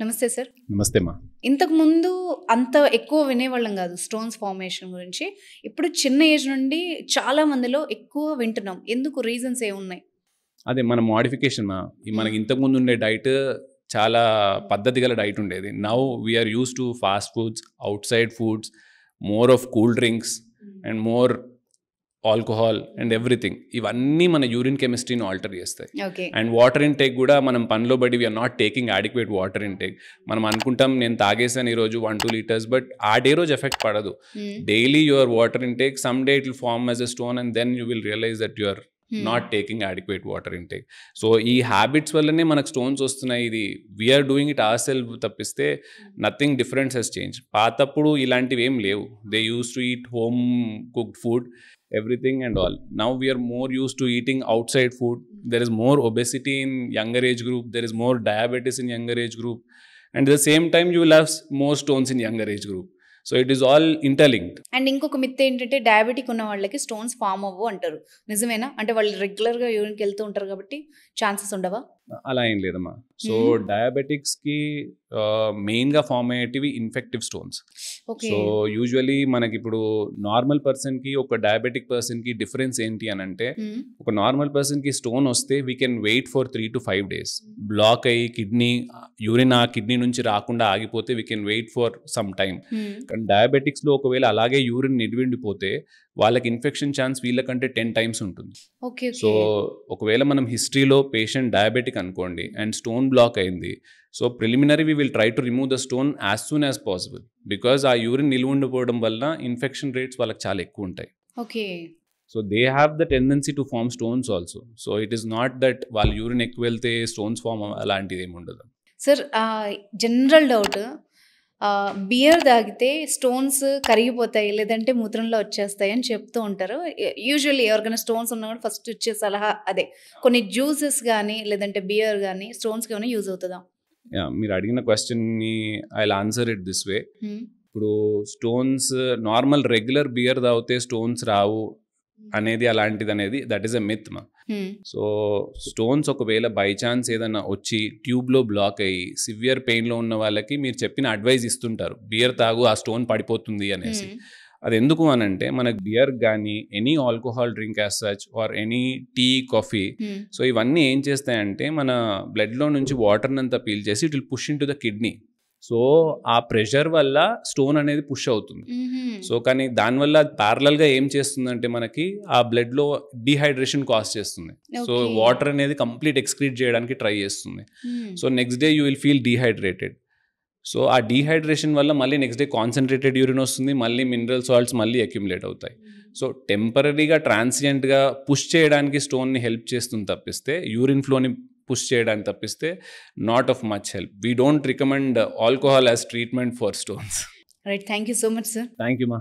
నమస్తే సార్. నమస్తే మా. ఇంతకు ముందు అంత ఎక్కువ వినేవాళ్ళం కాదు స్టోన్స్ ఫార్మేషన్ గురించి. ఇప్పుడు చిన్న ఏజ్ నుండి చాలా మందిలో ఎక్కువ వింటున్నాం. ఎందుకు రీజన్స్ ఏమున్నాయి? అదే మన మోడిఫికేషన్ మా. మనకి ఇంతకుముందు ఉండే డైట్ చాలా పద్ధతి గల డైట్ ఉండేది. Now we are used to fast foods, outside foods, more of cool drinks and more alcohol and everything. ఇవన్నీ మన యూరిన్ కెమిస్ట్రీని ఆల్టర్ చేస్తాయి. ఓకే. అండ్ వాటర్ ఇంటేక్ కూడా మనం పనిలో బడి we are not taking adequate water intake. మనం అనుకుంటాం నేను తాగేసాను ఈరోజు 1-2 liters, బట్ ఆ డే రోజు ఎఫెక్ట్ పడదు. Daily your water intake, some day it will form as a stone and then you will realise that your not taking adequate water intake. So ఈ habits వల్లనే మనకు స్టోన్స్ వస్తున్నాయి. ఇది we are doing it our self తప్పిస్తే nothing difference has change. పాతప్పుడు ఇలాంటివి ఏం లేవు. They use to eat home cooked food, everything and all. Now we are more used to eating outside food. There is more obesity in younger age group, there is more diabetes in younger age group, and at the same time you will have more stones in younger age group. So it is all interlinked. And ఇంకొక myth ఏంటంటే diabetic ఉన్న వాళ్ళకి stones form అవ్వు అంటారు. నిజమేనా? అంటే వాళ్ళు రెగ్యులర్గా యూరిన్కి వెళ్తూ ఉంటారు కాబట్టి ఛాన్సెస్ ఉండవా? అలా ఏం లేదమ్మా. సో డయాబెటిక్స్కి మెయిన్గా ఫామ్ అయ్యేటివి ఇన్ఫెక్టివ్ స్టోన్స్. సో యూజువలీ మనకి ఇప్పుడు నార్మల్ పర్సన్కి ఒక డయాబెటిక్ పర్సన్కి డిఫరెన్స్ ఏంటి అని అంటే, ఒక నార్మల్ పర్సన్కి స్టోన్ వస్తే we can wait for 3 to 5 days. Block అయ్యి కిడ్నీ యూరిన్ ఆ కిడ్నీ నుంచి రాకుండా ఆగిపోతే we can wait for some time. కానీ డయాబెటిక్స్లో ఒకవేళ అలాగే యూరిన్ నిడివిండిపోతే వాళ్ళకి ఇన్ఫెక్షన్ ఛాన్స్ వీళ్ళకంటే 10 times ఉంటుంది. సో ఒకవేళ మనం హిస్టరీలో పేషెంట్ డయాబెటిక్ అనుకోండి అండ్ స్టోన్ బ్లాక్ అయింది, so preliminary we will try to remove the stone as soon as possible. Because ఆ యూరిన్ నిల్వ ఉండిపోవడం వల్ల ఇన్ఫెక్షన్ రేట్స్ వాళ్ళకి చాలా ఎక్కువ ఉంటాయి. Okay. So they have the tendency to form stones also. So it is not that వాళ్ళ urine ఎక్కువ వెళ్తే స్టోన్స్ ఫార్మ్ అలాంటిది ఏమి ఉండదు. సార్, జనరల్ డౌట్, బియర్ తాగితే స్టోన్స్ కరిగిపోతాయి లేదంటే మూత్రంలో వచ్చేస్తాయి అని చెప్తూ ఉంటారు. యూజువల్లీ ఎవరికైనా స్టోన్స్ ఉన్నా కూడా ఫస్ట్ ఇచ్చే సలహా అదే. కొన్ని జ్యూసెస్ కానీ లేదంటే బియర్ కానీ స్టోన్స్కి ఏమైనా యూజ్ అవుతుందా? మీరు అడిగిన క్వశ్చన్ని I will answer it this way. ఇప్పుడు స్టోన్స్ నార్మల్ రెగ్యులర్ బియర్ తాగితే స్టోన్స్ రావు అనేది అలాంటిది అనేది దట్ ఈస్ ఎ మిత్ మా. సో స్టోన్స్ ఒకవేళ బై ఛాన్స్ ఏదన్నా వచ్చి ట్యూబ్లో బ్లాక్ అయ్యి సివియర్ పెయిన్లో ఉన్న వాళ్ళకి మీరు చెప్పిన అడ్వైజ్ ఇస్తుంటారు, బియర్ తాగు ఆ స్టోన్ పడిపోతుంది అనేసి. అది ఎందుకు అనంటే మనకు బియర్ కానీ any alcohol drink as such or any tea, coffee, so ఇవన్నీ ఏం చేస్తాయంటే మన బ్లడ్లో నుంచి వాటర్ని అంతా పీల్ చేసి it will push in to the kidney. So ఆ ప్రెషర్ వల్ల స్టోన్ అనేది పుష్ అవుతుంది. సో కానీ దానివల్ల ప్యారలల్గా ఏం చేస్తుందంటే మనకి ఆ బ్లడ్లో డీహైడ్రేషన్ కాజ్ చేస్తుంది. సో వాటర్ అనేది కంప్లీట్ ఎక్స్క్రీట్ చేయడానికి ట్రై చేస్తుంది. So next day you will feel dehydrated. So ఆ డీహైడ్రేషన్ వల్ల మళ్ళీ నెక్స్ట్ డే కాన్సన్ట్రేటెడ్ యూరిన్ వస్తుంది, మళ్ళీ మినరల్ సాల్ట్స్ మళ్ళీ అక్యుములేట్ అవుతాయి. సో టెంపరీగా ట్రాన్సియంట్గా పుష్ చేయడానికి స్టోన్ని హెల్ప్ చేస్తుంది తప్పిస్తే యూరిన్ ఫ్లోని పుష్ చేయడానికి తప్పిస్తే not of much help. We don't recommend alcohol as treatment for stones. Right. Thank you so much sir. Thank you మా.